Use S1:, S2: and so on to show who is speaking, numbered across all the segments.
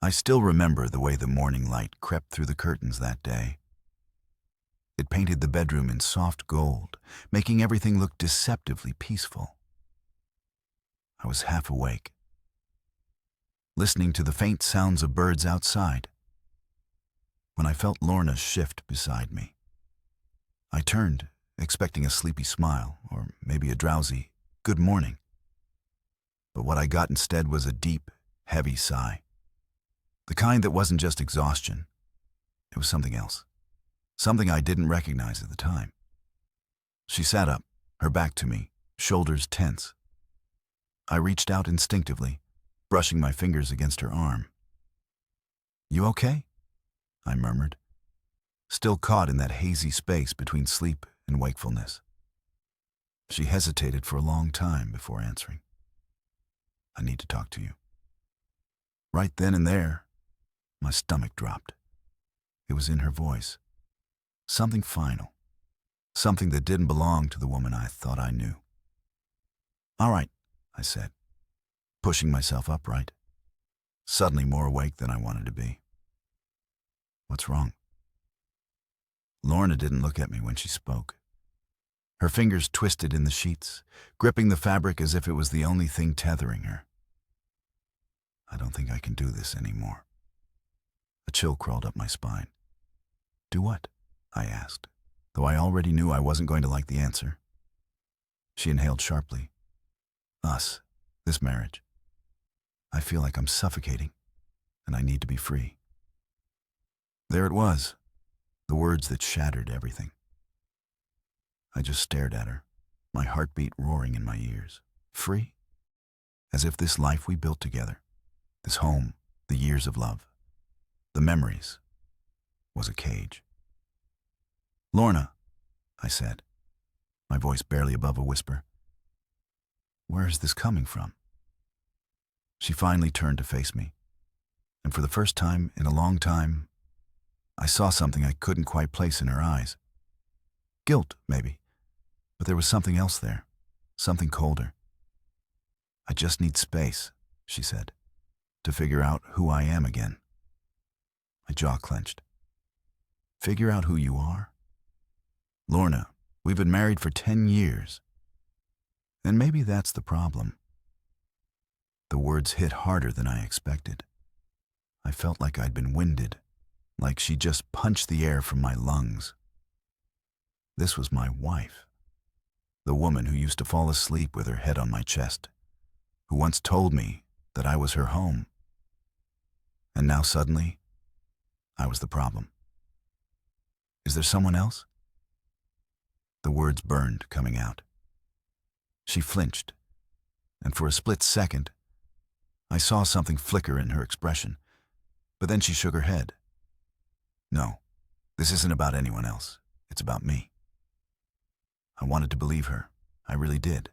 S1: I still remember the way the morning light crept through the curtains that day. It painted the bedroom in soft gold, making everything look deceptively peaceful. I was half awake, listening to the faint sounds of birds outside, when I felt Lorna shift beside me. I turned, expecting a sleepy smile, or maybe a drowsy, "Good morning." But what I got instead was a deep, heavy sigh. The kind that wasn't just exhaustion. It was something else. Something I didn't recognize at the time. She sat up, her back to me, shoulders tense. I reached out instinctively, brushing my fingers against her arm. "You okay?" I murmured, still caught in that hazy space between sleep and wakefulness. She hesitated for a long time before answering. "I need to talk to you." Right then and there, my stomach dropped. It was in her voice. Something final. Something that didn't belong to the woman I thought I knew. "All right," I said, pushing myself upright, suddenly more awake than I wanted to be. "What's wrong?" Lorna didn't look at me when she spoke. Her fingers twisted in the sheets, gripping the fabric as if it was the only thing tethering her. "I don't think I can do this anymore." A chill crawled up my spine. "Do what?" I asked, though I already knew I wasn't going to like the answer. She inhaled sharply. "Us, this marriage. I feel like I'm suffocating, and I need to be free." There it was, the words that shattered everything. I just stared at her, my heartbeat roaring in my ears. Free? As if this life we built together, this home, the years of love, the memories, was a cage. "Lorna," I said, my voice barely above a whisper. "Where is this coming from?" She finally turned to face me, and for the first time in a long time, I saw something I couldn't quite place in her eyes. Guilt, maybe, but there was something else there, something colder. "I just need space," she said, "to figure out who I am again." My jaw clenched. "Figure out who you are? Lorna, we've been married for 10 years. And maybe that's the problem." The words hit harder than I expected. I felt like I'd been winded, like she just punched the air from my lungs. This was my wife, the woman who used to fall asleep with her head on my chest, who once told me that I was her home. And now suddenly, I was the problem. "Is there someone else?" The words burned coming out. She flinched, and for a split second, I saw something flicker in her expression, but then she shook her head. "No, this isn't about anyone else. It's about me." I wanted to believe her. I really did.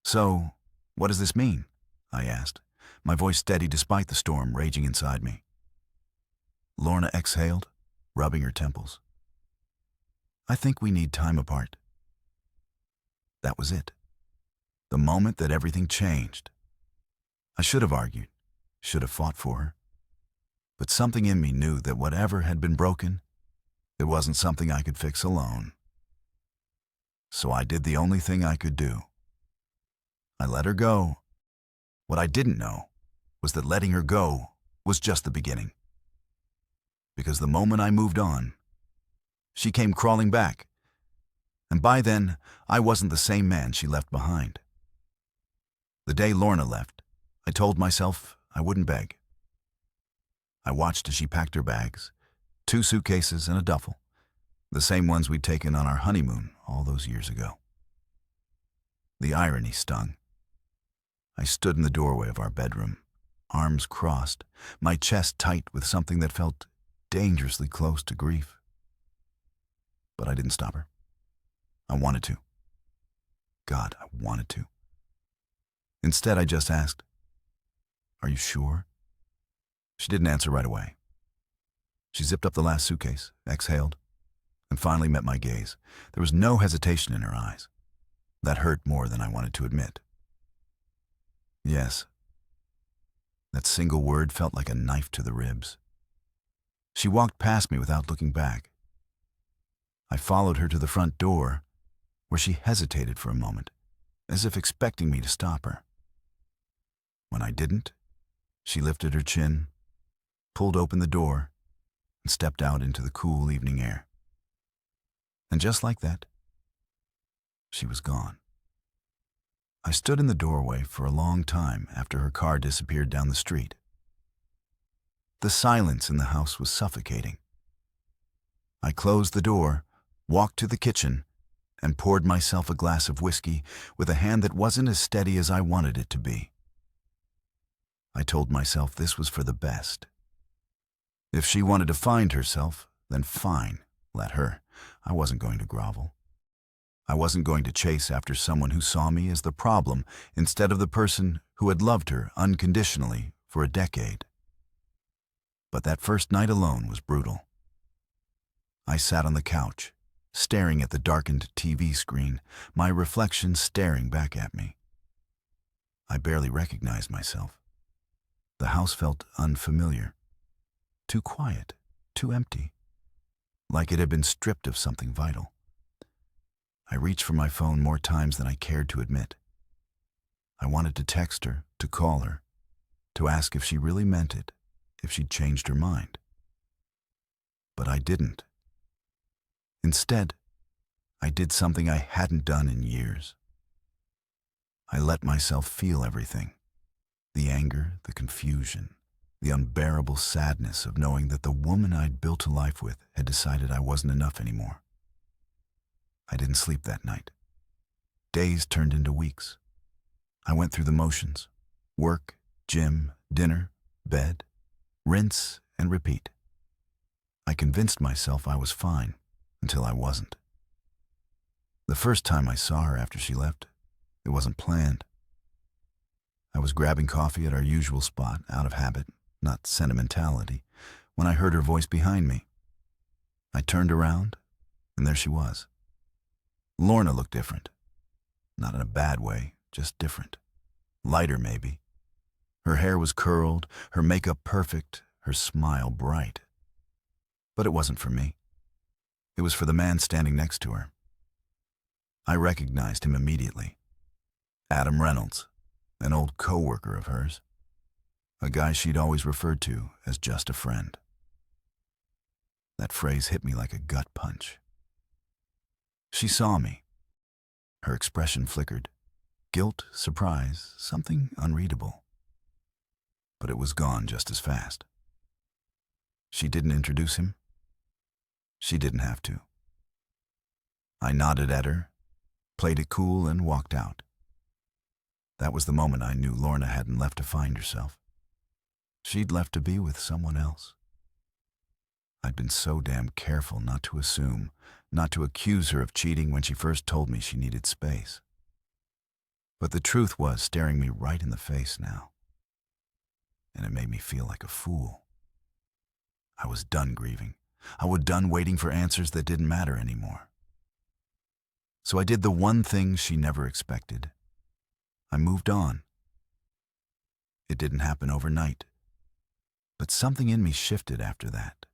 S1: "So, what does this mean?" I asked, my voice steady despite the storm raging inside me. Lorna exhaled, rubbing her temples. "I think we need time apart." That was it. The moment that everything changed. I should have argued, should have fought for her. But something in me knew that whatever had been broken, it wasn't something I could fix alone. So I did the only thing I could do. I let her go. What I didn't know was that letting her go was just the beginning. Because the moment I moved on, she came crawling back. And by then, I wasn't the same man she left behind. The day Lorna left, I told myself I wouldn't beg. I watched as she packed her bags, 2 suitcases and a duffel, the same ones we'd taken on our honeymoon all those years ago. The irony stung. I stood in the doorway of our bedroom, arms crossed, my chest tight with something that felt dangerously close to grief. But I didn't stop her. I wanted to. God, I wanted to. Instead, I just asked, "Are you sure?" She didn't answer right away. She zipped up the last suitcase, exhaled, and finally met my gaze. There was no hesitation in her eyes. That hurt more than I wanted to admit. "Yes." That single word felt like a knife to the ribs. She walked past me without looking back. I followed her to the front door, where she hesitated for a moment, as if expecting me to stop her. When I didn't, she lifted her chin, pulled open the door, and stepped out into the cool evening air. And just like that, she was gone. I stood in the doorway for a long time after her car disappeared down the street. The silence in the house was suffocating. I closed the door, walked to the kitchen, and poured myself a glass of whiskey with a hand that wasn't as steady as I wanted it to be. I told myself this was for the best. If she wanted to find herself, then fine, let her. I wasn't going to grovel. I wasn't going to chase after someone who saw me as the problem instead of the person who had loved her unconditionally for a decade. But that first night alone was brutal. I sat on the couch, staring at the darkened TV screen, my reflection staring back at me. I barely recognized myself. The house felt unfamiliar, too quiet, too empty, like it had been stripped of something vital. I reached for my phone more times than I cared to admit. I wanted to text her, to call her, to ask if she really meant it, if she'd changed her mind. But I didn't. Instead, I did something I hadn't done in years. I let myself feel everything. The anger, the confusion, the unbearable sadness of knowing that the woman I'd built a life with had decided I wasn't enough anymore. I didn't sleep that night. Days turned into weeks. I went through the motions: work, gym, dinner, bed, rinse and repeat. I convinced myself I was fine until I wasn't. The first time I saw her after she left, it wasn't planned. I was grabbing coffee at our usual spot out of habit, not sentimentality, when I heard her voice behind me. I turned around, and there she was. Lorna looked different. Not in a bad way, just different. Lighter, maybe. Her hair was curled, her makeup perfect, her smile bright. But it wasn't for me. It was for the man standing next to her. I recognized him immediately. Adam Reynolds, an old co-worker of hers. A guy she'd always referred to as just a friend. That phrase hit me like a gut punch. She saw me. Her expression flickered. Guilt, surprise, something unreadable. But it was gone just as fast. She didn't introduce him. She didn't have to. I nodded at her, played it cool, and walked out. That was the moment I knew Lorna hadn't left to find herself. She'd left to be with someone else. I'd been so damn careful not to assume, not to accuse her of cheating when she first told me she needed space. But the truth was staring me right in the face now. And it made me feel like a fool. I was done grieving. I was done waiting for answers that didn't matter anymore. So I did the one thing she never expected. I moved on. It didn't happen overnight. But something in me shifted after that.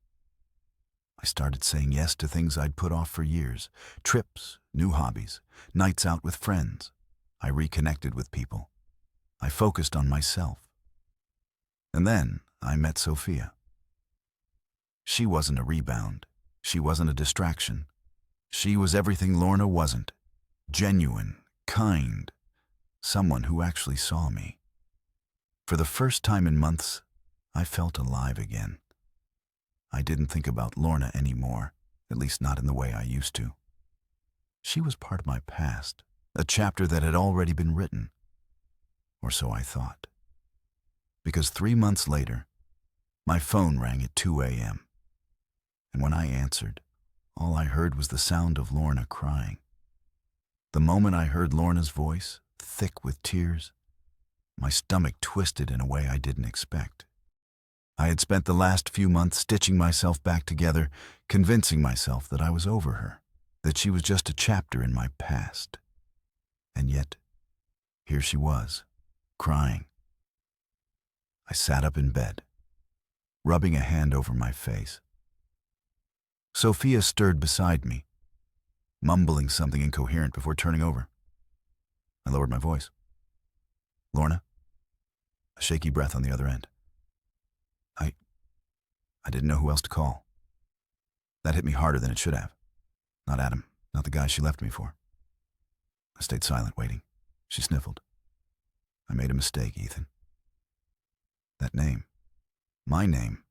S1: I started saying yes to things I'd put off for years. Trips, new hobbies, nights out with friends. I reconnected with people. I focused on myself. And then I met Sophia. She wasn't a rebound. She wasn't a distraction. She was everything Lorna wasn't. Genuine, kind, someone who actually saw me. For the first time in months, I felt alive again. I didn't think about Lorna anymore, at least not in the way I used to. She was part of my past, a chapter that had already been written. Or so I thought. Because 3 months later, my phone rang at 2 a.m. And when I answered, all I heard was the sound of Lorna crying. The moment I heard Lorna's voice, thick with tears, my stomach twisted in a way I didn't expect. I had spent the last few months stitching myself back together, convincing myself that I was over her, that she was just a chapter in my past. And yet, here she was, crying. I sat up in bed, rubbing a hand over my face. Sophia stirred beside me, mumbling something incoherent before turning over. I lowered my voice. "Lorna?" A shaky breath on the other end. I didn't know who else to call. That hit me harder than it should have. Not Adam, not the guy she left me for. I stayed silent, waiting. She sniffled. "I made a mistake, Ethan. That name, my name,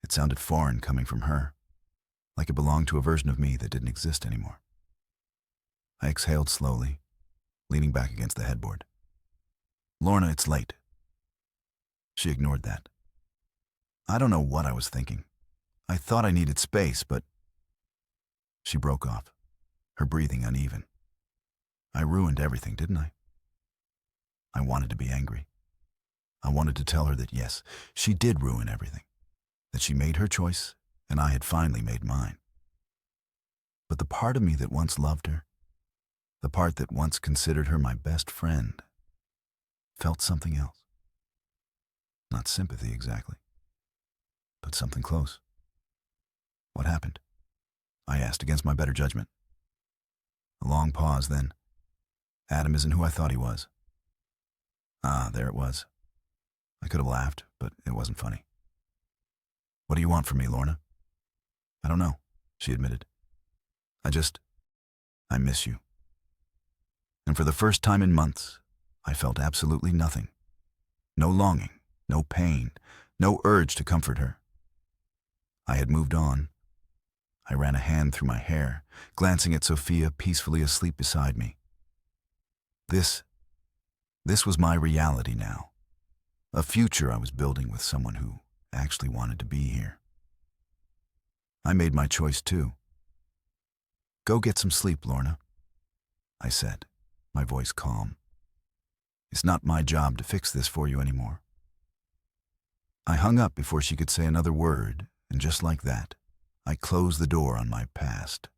S1: it sounded foreign coming from her, like it belonged to a version of me that didn't exist anymore." I exhaled slowly, leaning back against the headboard. "Lorna, it's late." She ignored that. I don't know what I was thinking. I thought I needed space, but... She broke off, her breathing uneven. I ruined everything, didn't I? I wanted to be angry. I wanted to tell her that yes, she did ruin everything, that she made her choice and I had finally made mine. But the part of me that once loved her, the part that once considered her my best friend, felt something else. Not sympathy exactly, but something close. "What happened?" I asked against my better judgment. A long pause, then, "Adam isn't who I thought he was." Ah, there it was. I could have laughed, but it wasn't funny. "What do you want from me, Lorna?" "I don't know," she admitted. I miss you." And for the first time in months, I felt absolutely nothing. No longing, no pain, no urge to comfort her. I had moved on. I ran a hand through my hair, glancing at Sophia peacefully asleep beside me. This was my reality now. A future I was building with someone who actually wanted to be here. I made my choice too. "Go get some sleep, Lorna," I said, my voice calm. "It's not my job to fix this for you anymore." I hung up before she could say another word, and just like that, I closed the door on my past.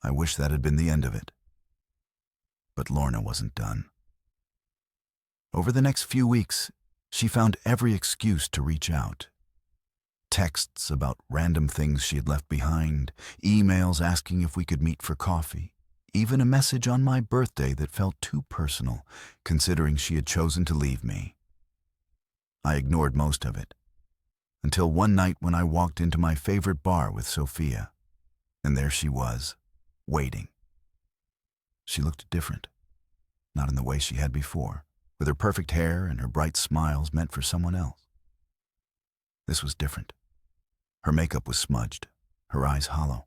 S1: I wish that had been the end of it. But Lorna wasn't done. Over the next few weeks, she found every excuse to reach out. Texts about random things she had left behind, emails asking if we could meet for coffee, even a message on my birthday that felt too personal, considering she had chosen to leave me. I ignored most of it, until one night when I walked into my favorite bar with Sophia, and there she was, waiting. She looked different, not in the way she had before, with her perfect hair and her bright smiles meant for someone else. This was different. Her makeup was smudged, her eyes hollow.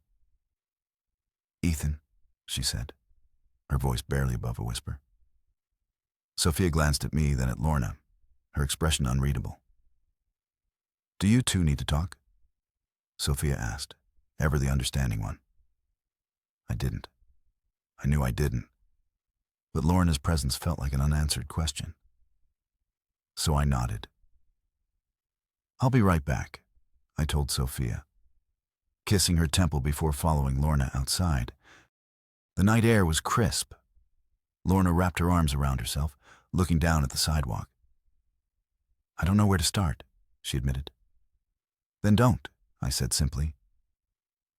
S1: "Ethan," she said, her voice barely above a whisper. Sophia glanced at me, then at Lorna, her expression unreadable. "Do you two need to talk?" Sophia asked, ever the understanding one. I didn't. I knew I didn't. But Lorna's presence felt like an unanswered question. So I nodded. "I'll be right back," I told Sophia, kissing her temple before following Lorna outside. The night air was crisp. Lorna wrapped her arms around herself, looking down at the sidewalk. "I don't know where to start," she admitted. "Then don't," I said simply.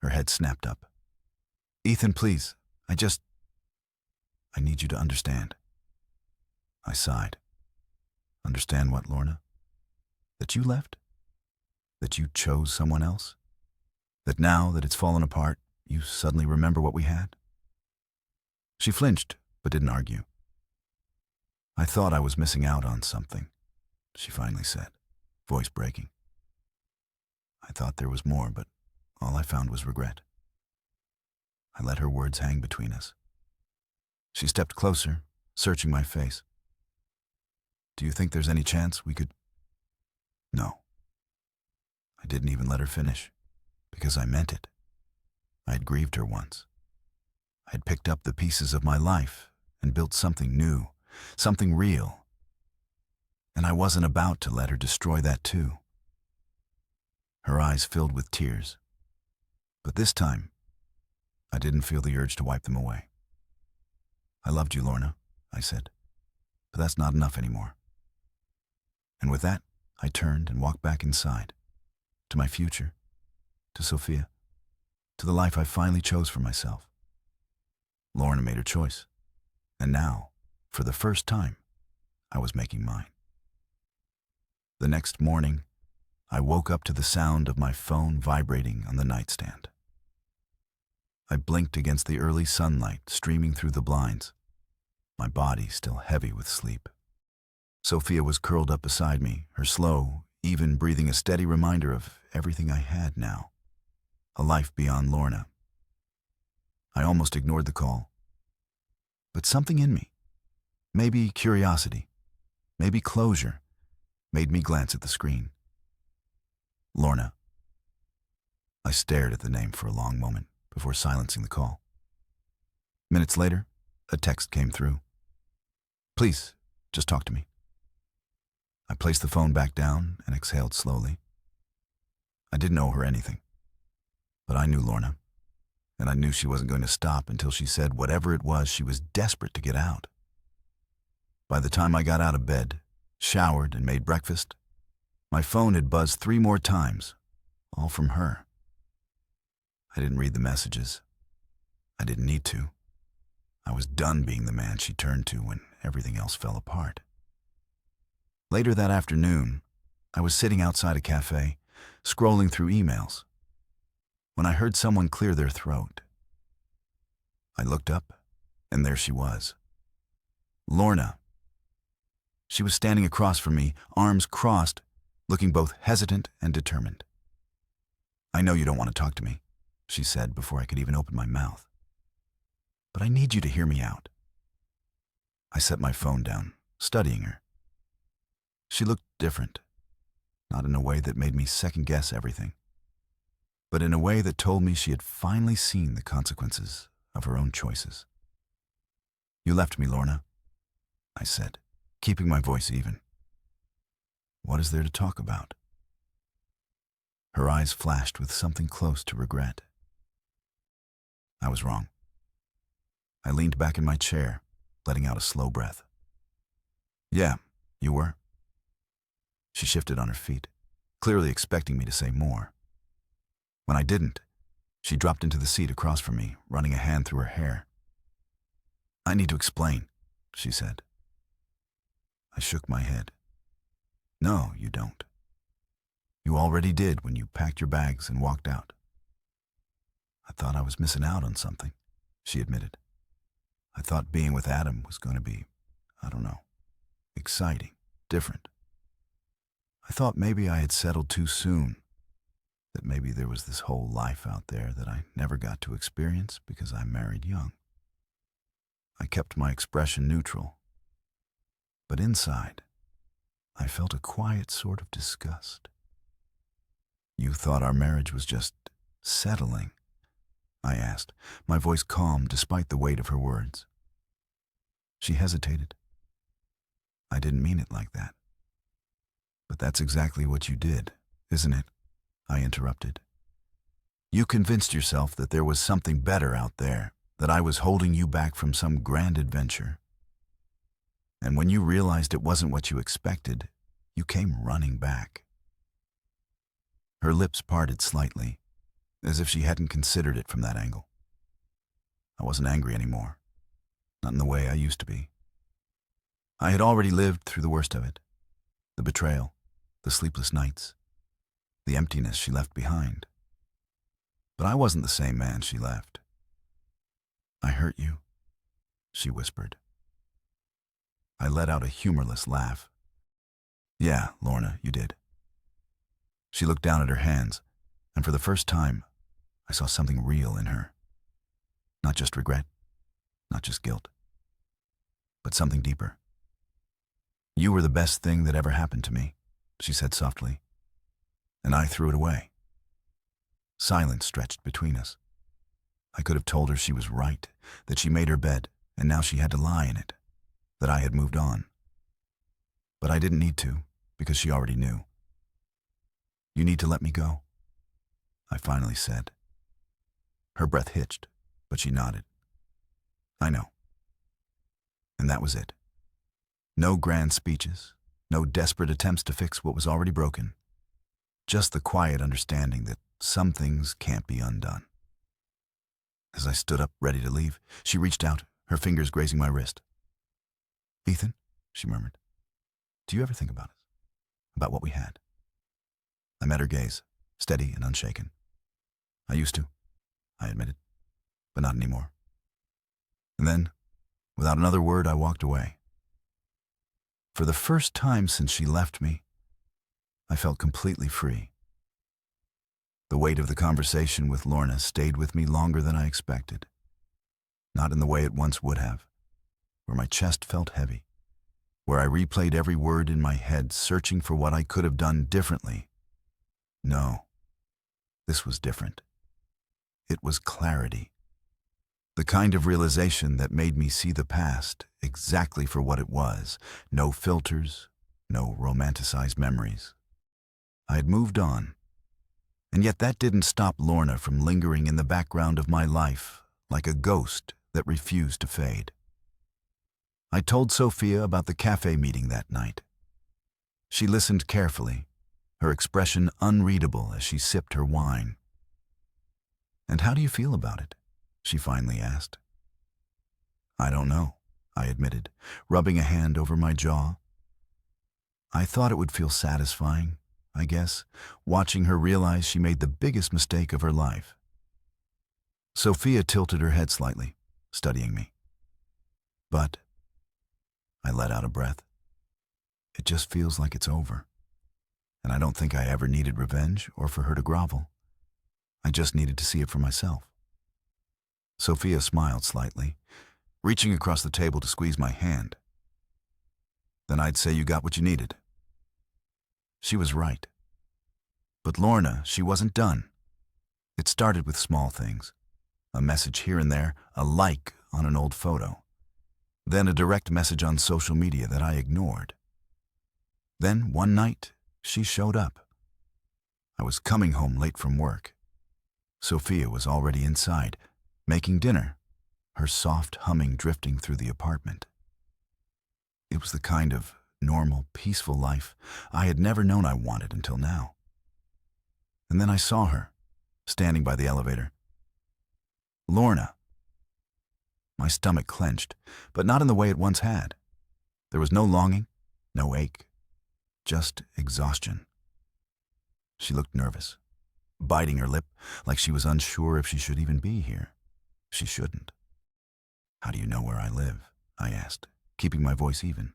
S1: Her head snapped up. "Ethan, please, I need you to understand." I sighed. "Understand what, Lorna? That you left? That you chose someone else? That now that it's fallen apart, you suddenly remember what we had?" She flinched, but didn't argue. "I thought I was missing out on something," she finally said, voice breaking. "I thought there was more, but all I found was regret." I let her words hang between us. She stepped closer, searching my face. "Do you think there's any chance we could—" No. I didn't even let her finish, because I meant it. I had grieved her once. I had picked up the pieces of my life and built something new, something real. And I wasn't about to let her destroy that too. Her eyes filled with tears. But this time, I didn't feel the urge to wipe them away. "I loved you, Lorna," I said, "but that's not enough anymore." And with that, I turned and walked back inside, to my future, to Sophia, to the life I finally chose for myself. Lorna made her choice, and now, for the first time, I was making mine. The next morning, I woke up to the sound of my phone vibrating on the nightstand. I blinked against the early sunlight streaming through the blinds, my body still heavy with sleep. Sophia was curled up beside me, her slow, even breathing a steady reminder of everything I had now, a life beyond Lorna. I almost ignored the call. But something in me, maybe curiosity, maybe closure, made me glance at the screen. Lorna. I stared at the name for a long moment before silencing the call. Minutes later, a text came through. Please, just talk to me. I placed the phone back down and exhaled slowly. I didn't owe her anything, but I knew Lorna, and I knew she wasn't going to stop until she said whatever it was she was desperate to get out. By the time I got out of bed, showered, and made breakfast, my phone had buzzed 3 more times, all from her. I didn't read the messages. I didn't need to. I was done being the man she turned to when everything else fell apart. Later that afternoon, I was sitting outside a cafe, scrolling through emails, when I heard someone clear their throat. I looked up, and there she was. Lorna. She was standing across from me, arms crossed, looking both hesitant and determined. I know you don't want to talk to me, she said before I could even open my mouth. But I need you to hear me out. I set my phone down, studying her. She looked different, not in a way that made me second-guess everything, but in a way that told me she had finally seen the consequences of her own choices. You left me, Lorna, I said, keeping my voice even. What is there to talk about? Her eyes flashed with something close to regret. I was wrong. I leaned back in my chair, letting out a slow breath. Yeah, you were. She shifted on her feet, clearly expecting me to say more. When I didn't, she dropped into the seat across from me, running a hand through her hair. I need to explain, she said. I shook my head. No, you don't. You already did when you packed your bags and walked out. I thought I was missing out on something, she admitted. I thought being with Adam was going to be, I don't know, exciting, different. I thought maybe I had settled too soon, that maybe there was this whole life out there that I never got to experience because I married young. I kept my expression neutral, but inside, I felt a quiet sort of disgust. You thought our marriage was just settling? I asked, my voice calm despite the weight of her words. She hesitated. I didn't mean it like that. But that's exactly what you did, isn't it? I interrupted. You convinced yourself that there was something better out there, that I was holding you back from some grand adventure. And when you realized it wasn't what you expected, you came running back. Her lips parted slightly, as if she hadn't considered it from that angle. I wasn't angry anymore, not in the way I used to be. I had already lived through the worst of it, the betrayal, the sleepless nights, the emptiness she left behind. But I wasn't the same man she left. I hurt you, she whispered. I let out a humorless laugh. Yeah, Lorna, you did. She looked down at her hands, and for the first time, I saw something real in her. Not just regret, not just guilt, but something deeper. You were the best thing that ever happened to me, she said softly, and I threw it away. Silence stretched between us. I could have told her she was right, that she made her bed, and now she had to lie in it, that I had moved on. But I didn't need to, because she already knew. You need to let me go, I finally said. Her breath hitched, but she nodded. I know. And that was it. No grand speeches, No desperate attempts to fix what was already broken. Just the quiet understanding that some things can't be undone. As I stood up, ready to leave, she reached out, her fingers grazing my wrist. "Ethan," she murmured, "do you ever think about us? About what we had?" I met her gaze, steady and unshaken. "I used to," I admitted, "but not anymore." And then, without another word, I walked away. For the first time since she left me, I felt completely free. The weight of the conversation with Lorna stayed with me longer than I expected. Not in the way it once would have, where my chest felt heavy, where I replayed every word in my head, searching for what I could have done differently. No, this was different. It was clarity. The kind of realization that made me see the past exactly for what it was. No filters, no romanticized memories. I had moved on. And yet that didn't stop Lorna from lingering in the background of my life, like a ghost that refused to fade. I told Sophia about the cafe meeting that night. She listened carefully, her expression unreadable as she sipped her wine. "And how do you feel about it?" she finally asked. "I don't know," I admitted, rubbing a hand over my jaw. I thought it would feel satisfying, I guess, watching her realize she made the biggest mistake of her life. Sophia tilted her head slightly, studying me. "But," I let out a breath, "it just feels like it's over. And I don't think I ever needed revenge or for her to grovel. I just needed to see it for myself." Sophia smiled slightly, reaching across the table to squeeze my hand. "Then I'd say you got what you needed." She was right. But Lorna, she wasn't done. It started with small things. A message here and there, a like on an old photo. Then a direct message on social media that I ignored. Then, one night, she showed up. I was coming home late from work. Sophia was already inside, making dinner, her soft humming drifting through the apartment. It was the kind of normal, peaceful life I had never known I wanted until now. And then I saw her, standing by the elevator. Lorna. My stomach clenched, but not in the way it once had. There was no longing, no ache, just exhaustion. She looked nervous, biting her lip like she was unsure if she should even be here. She shouldn't. "How do you know where I live?" I asked, keeping my voice even.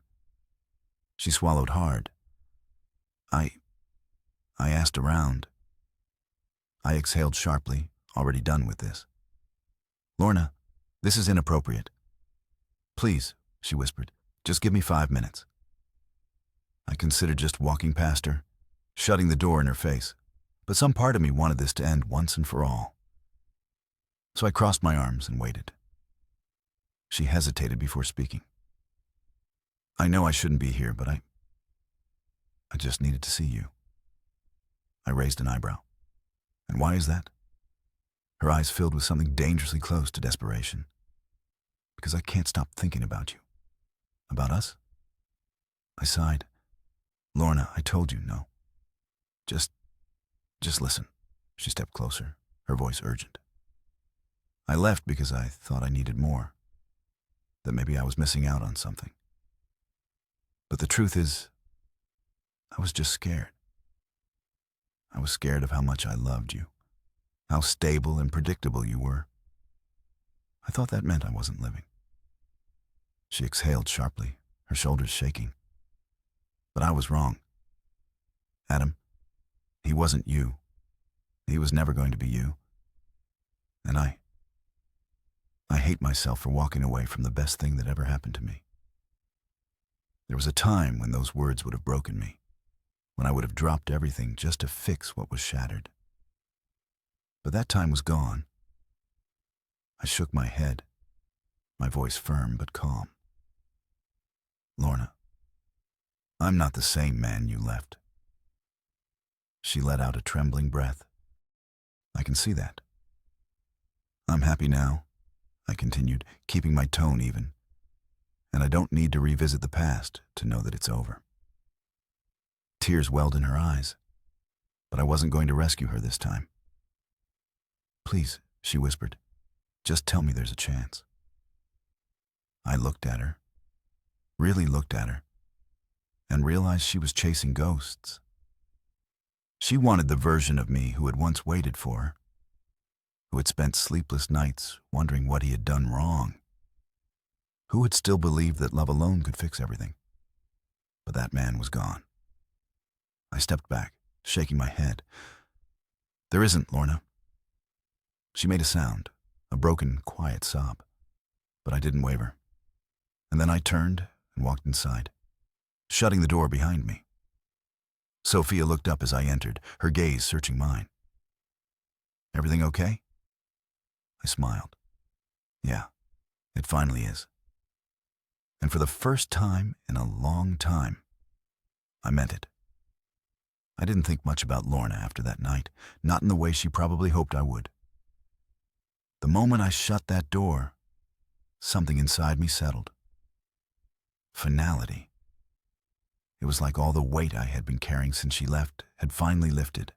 S1: She swallowed hard. I asked around. I exhaled sharply, already done with this. "Lorna, this is inappropriate." "Please," she whispered, "just give me 5 minutes." I considered just walking past her, shutting the door in her face, but some part of me wanted this to end once and for all. So I crossed my arms and waited. She hesitated before speaking. "I know I shouldn't be here, but I just needed to see you." I raised an eyebrow. "And why is that?" Her eyes filled with something dangerously close to desperation. "Because I can't stop thinking about you. About us?" I sighed. "Lorna, I told you no. Just listen." She stepped closer, her voice urgent. I left because I thought I needed more, that maybe I was missing out on something. But the truth is, I was just scared. I was scared of how much I loved you, how stable and predictable you were. I thought that meant I wasn't living. She exhaled sharply, her shoulders shaking. But I was wrong. Adam, he wasn't you. He was never going to be you. And I hate myself for walking away from the best thing that ever happened to me. There was a time when those words would have broken me, when I would have dropped everything just to fix what was shattered. But that time was gone. I shook my head, my voice firm but calm. "Lorna, I'm not the same man you left." She let out a trembling breath. "I can see that." "I'm happy now," I continued, keeping my tone even. "And I don't need to revisit the past to know that it's over." Tears welled in her eyes, but I wasn't going to rescue her this time. "Please," she whispered, "just tell me there's a chance." I looked at her, really looked at her, and realized she was chasing ghosts. She wanted the version of me who had once waited for her, who had spent sleepless nights wondering what he had done wrong, who had still believed that love alone could fix everything. But that man was gone. I stepped back, shaking my head. "There isn't, Lorna." She made a sound, a broken, quiet sob, but I didn't waver. And then I turned and walked inside, shutting the door behind me. Sophia looked up as I entered, her gaze searching mine. "Everything okay?" I smiled. "Yeah, it finally is." And for the first time in a long time, I meant it. I didn't think much about Lorna after that night, not in the way she probably hoped I would. The moment I shut that door, something inside me settled. Finality. It was like all the weight I had been carrying since she left had finally lifted.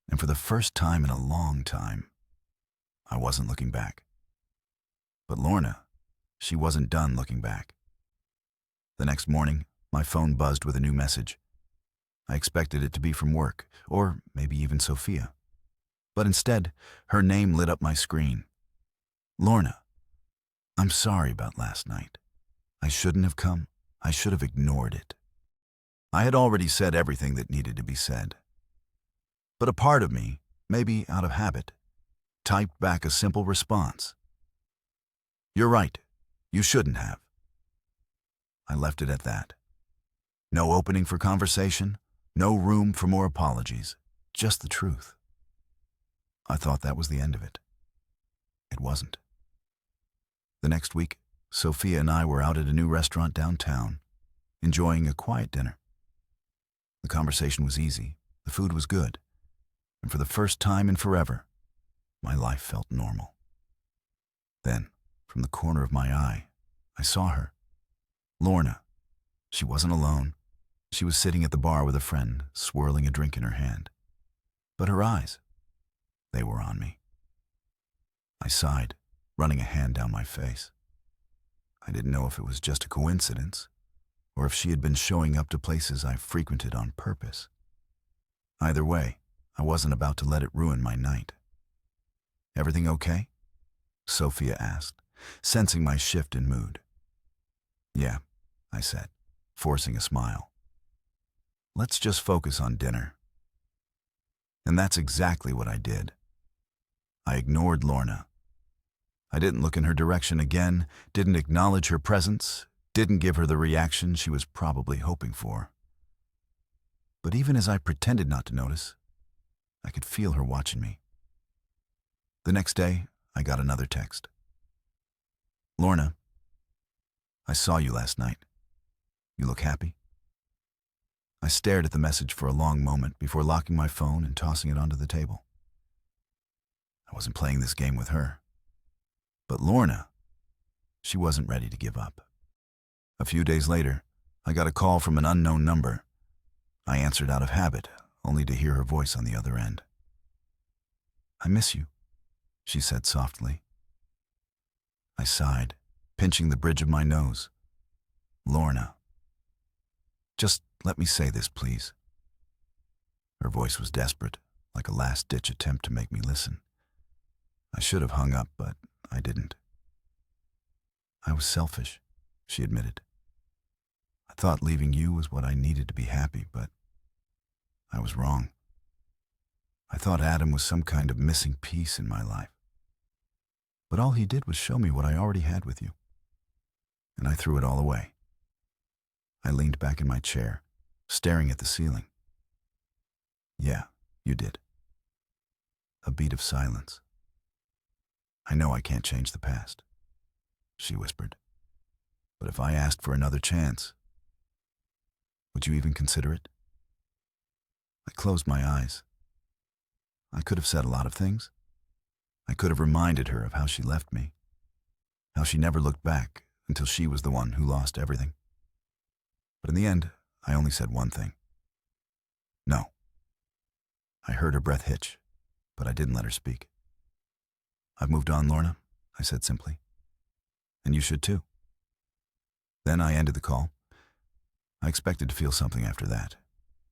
S1: And for the first time in a long time, I wasn't looking back. But Lorna, she wasn't done looking back. The next morning, my phone buzzed with a new message. I expected it to be from work, or maybe even Sophia. But instead, her name lit up my screen. "Lorna, I'm sorry about last night. I shouldn't have come. I should have ignored it." I had already said everything that needed to be said. But a part of me, maybe out of habit, typed back a simple response. "You're right. You shouldn't have." I left it at that. No opening for conversation, no room for more apologies, just the truth. I thought that was the end of it. It wasn't. The next week, Sophia and I were out at a new restaurant downtown, enjoying a quiet dinner. The conversation was easy, the food was good, and for the first time in forever, my life felt normal. Then, from the corner of my eye, I saw her. Lorna. She wasn't alone. She was sitting at the bar with a friend, swirling a drink in her hand. But her eyes, they were on me. I sighed, running a hand down my face. I didn't know if it was just a coincidence, or if she had been showing up to places I frequented on purpose. Either way, I wasn't about to let it ruin my night. "Everything okay?" Sophia asked, sensing my shift in mood. "Yeah," I said, forcing a smile. "Let's just focus on dinner." And that's exactly what I did. I ignored Lorna. I didn't look in her direction again, didn't acknowledge her presence, didn't give her the reaction she was probably hoping for. But even as I pretended not to notice, I could feel her watching me. The next day, I got another text. "Lorna, I saw you last night. You look happy?" I stared at the message for a long moment before locking my phone and tossing it onto the table. I wasn't playing this game with her. But Lorna, she wasn't ready to give up. A few days later, I got a call from an unknown number. I answered out of habit, only to hear her voice on the other end. "I miss you," she said softly. I sighed, pinching the bridge of my nose. "Lorna, just let me say this, please." Her voice was desperate, like a last-ditch attempt to make me listen. I should have hung up, but I didn't. "I was selfish," she admitted. "I thought leaving you was what I needed to be happy, but I was wrong. I thought Adam was some kind of missing piece in my life. But all he did was show me what I already had with you. And I threw it all away." I leaned back in my chair, staring at the ceiling. "Yeah, you did." A beat of silence. "I know I can't change the past," she whispered. "But if I asked for another chance, would you even consider it?" I closed my eyes. I could have said a lot of things. I could have reminded her of how she left me, how she never looked back until she was the one who lost everything. But in the end, I only said one thing. No. I heard her breath hitch, but I didn't let her speak. I've moved on, Lorna, I said simply. And you should too. Then I ended the call. I expected to feel something after that.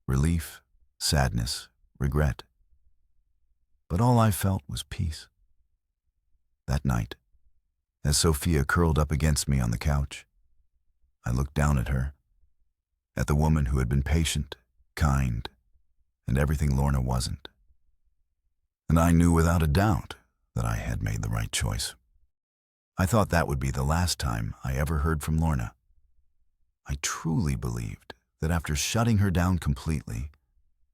S1: Relief, sadness, regret. But all I felt was peace. That night, as Sophia curled up against me on the couch, I looked down at her, at the woman who had been patient, kind, and everything Lorna wasn't. And I knew without a doubt that I had made the right choice. I thought that would be the last time I ever heard from Lorna. I truly believed that after shutting her down completely,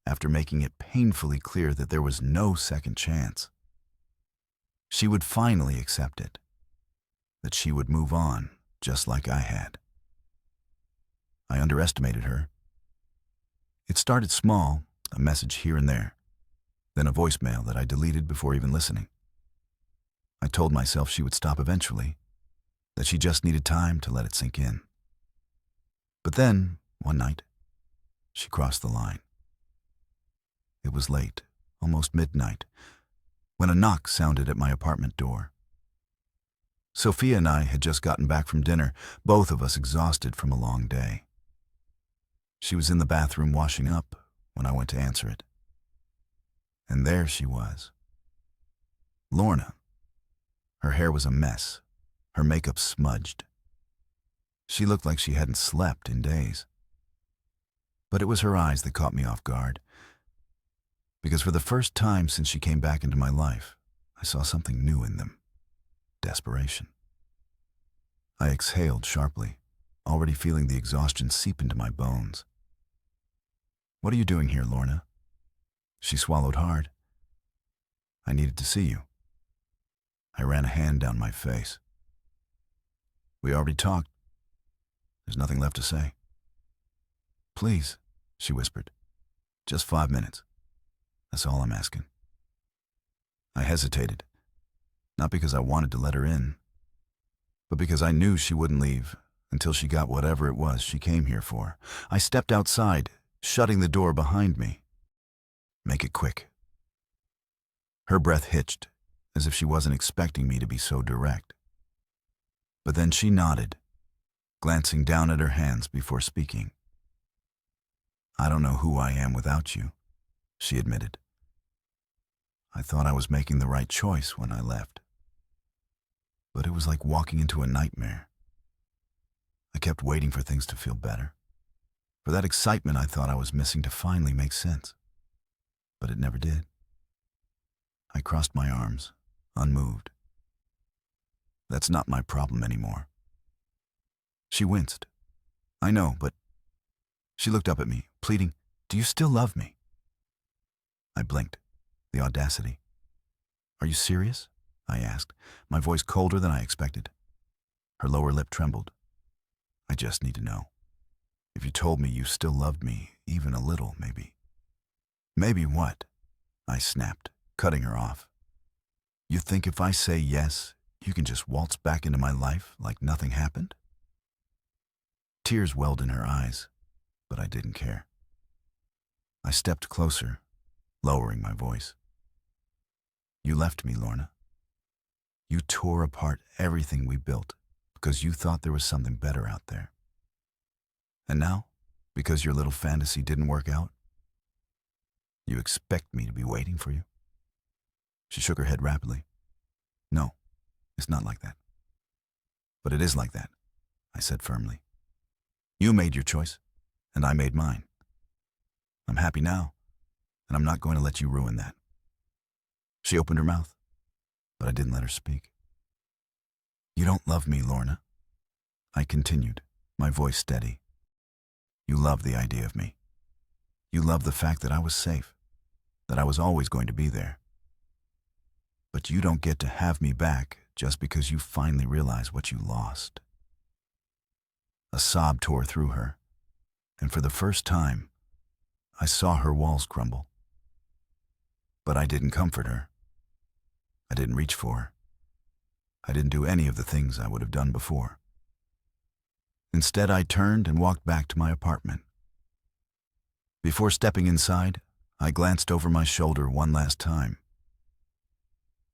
S1: after making it painfully clear that there was no second chance, she would finally accept it, that she would move on just like I had. I underestimated her. It started small, a message here and there, then a voicemail that I deleted before even listening. I told myself she would stop eventually, that she just needed time to let it sink in. But then, one night, she crossed the line. It was late, almost midnight, when a knock sounded at my apartment door. Sophia and I had just gotten back from dinner, both of us exhausted from a long day. She was in the bathroom washing up when I went to answer it. And there she was. Lorna. Her hair was a mess, her makeup smudged. She looked like she hadn't slept in days. But it was her eyes that caught me off guard, because for the first time since she came back into my life, I saw something new in them. Desperation. I exhaled sharply, already feeling the exhaustion seep into my bones. "What are you doing here, Lorna?" She swallowed hard. "I needed to see you." I ran a hand down my face. "We already talked. There's nothing left to say." "Please," she whispered. "Just 5 minutes. That's all I'm asking." I hesitated, not because I wanted to let her in, but because I knew she wouldn't leave until she got whatever it was she came here for. I stepped outside, shutting the door behind me. "Make it quick." Her breath hitched, as if she wasn't expecting me to be so direct. But then she nodded, glancing down at her hands before speaking. "I don't know who I am without you," she admitted. "I thought I was making the right choice when I left. But it was like walking into a nightmare. I kept waiting for things to feel better, for that excitement I thought I was missing to finally make sense. But it never did." I crossed my arms, unmoved. "That's not my problem anymore." She winced. "I know, but..." She looked up at me, pleading, "Do you still love me?" I blinked. The audacity. "Are you serious?" I asked, my voice colder than I expected. Her lower lip trembled. "I just need to know. If you told me you still loved me, even a little, maybe." "Maybe what?" I snapped, cutting her off. "You think if I say yes, you can just waltz back into my life like nothing happened?" Tears welled in her eyes, but I didn't care. I stepped closer, lowering my voice. "You left me, Lorna. You tore apart everything we built because you thought there was something better out there. And now, because your little fantasy didn't work out, you expect me to be waiting for you?" She shook her head rapidly. "No, it's not like that." "But it is like that," I said firmly. "You made your choice, and I made mine. I'm happy now, and I'm not going to let you ruin that." She opened her mouth, but I didn't let her speak. "You don't love me, Lorna," I continued, my voice steady. "You love the idea of me. You love the fact that I was safe, that I was always going to be there. But you don't get to have me back just because you finally realize what you lost." A sob tore through her, and for the first time, I saw her walls crumble. But I didn't comfort her. I didn't reach for her. I didn't do any of the things I would have done before. Instead, I turned and walked back to my apartment. Before stepping inside, I glanced over my shoulder one last time.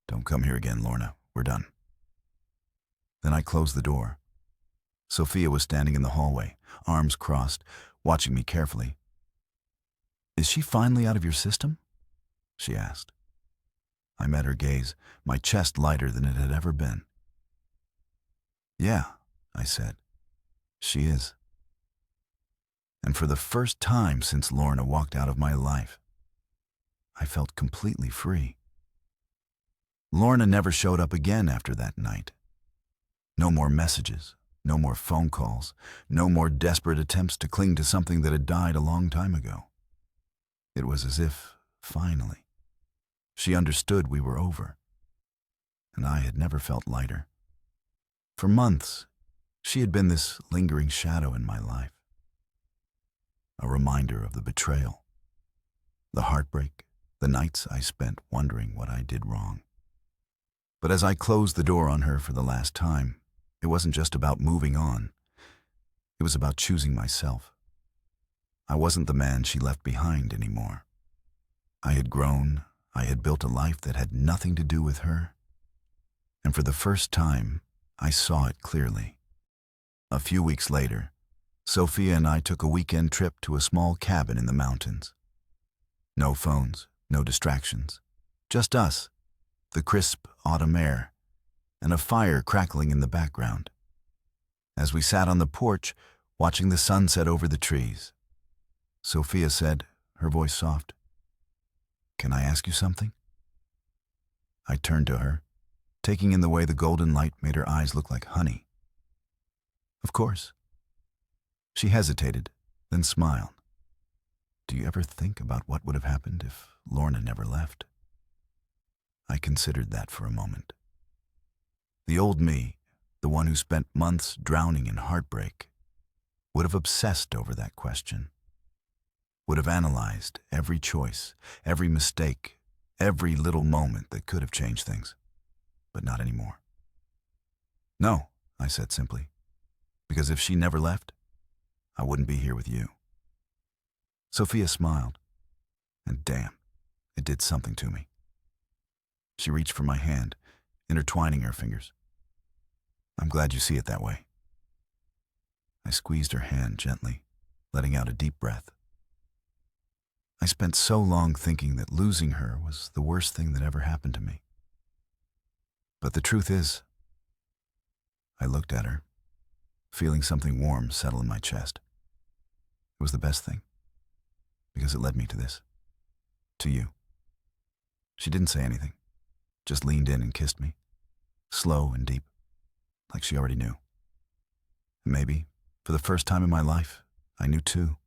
S1: "Don't come here again, Lorna. We're done." Then I closed the door. Sophia was standing in the hallway, arms crossed, watching me carefully. "Is she finally out of your system?" she asked. I met her gaze, my chest lighter than it had ever been. "Yeah," I said. "She is." And for the first time since Lorna walked out of my life, I felt completely free. Lorna never showed up again after that night. No more messages, no more phone calls, no more desperate attempts to cling to something that had died a long time ago. It was as if, finally, she understood we were over, and I had never felt lighter. For months, she had been this lingering shadow in my life. A reminder of the betrayal, the heartbreak, the nights I spent wondering what I did wrong. But as I closed the door on her for the last time, it wasn't just about moving on. It was about choosing myself. I wasn't the man she left behind anymore. I had grown, I had built a life that had nothing to do with her. And for the first time, I saw it clearly. A few weeks later, Sophia and I took a weekend trip to a small cabin in the mountains. No phones, no distractions, just us, the crisp autumn air, and a fire crackling in the background. As we sat on the porch, watching the sunset over the trees, Sophia said, her voice soft, "Can I ask you something?" I turned to her, taking in the way the golden light made her eyes look like honey. "Of course." She hesitated, then smiled. "Do you ever think about what would have happened if Lorna never left?" I considered that for a moment. The old me, the one who spent months drowning in heartbreak, would have obsessed over that question, would have analyzed every choice, every mistake, every little moment that could have changed things, but not anymore. "No," I said simply, "because if she never left, I wouldn't be here with you." Sophia smiled, and damn, it did something to me. She reached for my hand, intertwining her fingers. "I'm glad you see it that way." I squeezed her hand gently, letting out a deep breath. I spent so long thinking that losing her was the worst thing that ever happened to me. But the truth is, I looked at her, feeling something warm settle in my chest. It was the best thing, because it led me to this, to you. She didn't say anything, just leaned in and kissed me, slow and deep, like she already knew. And maybe, for the first time in my life, I knew too.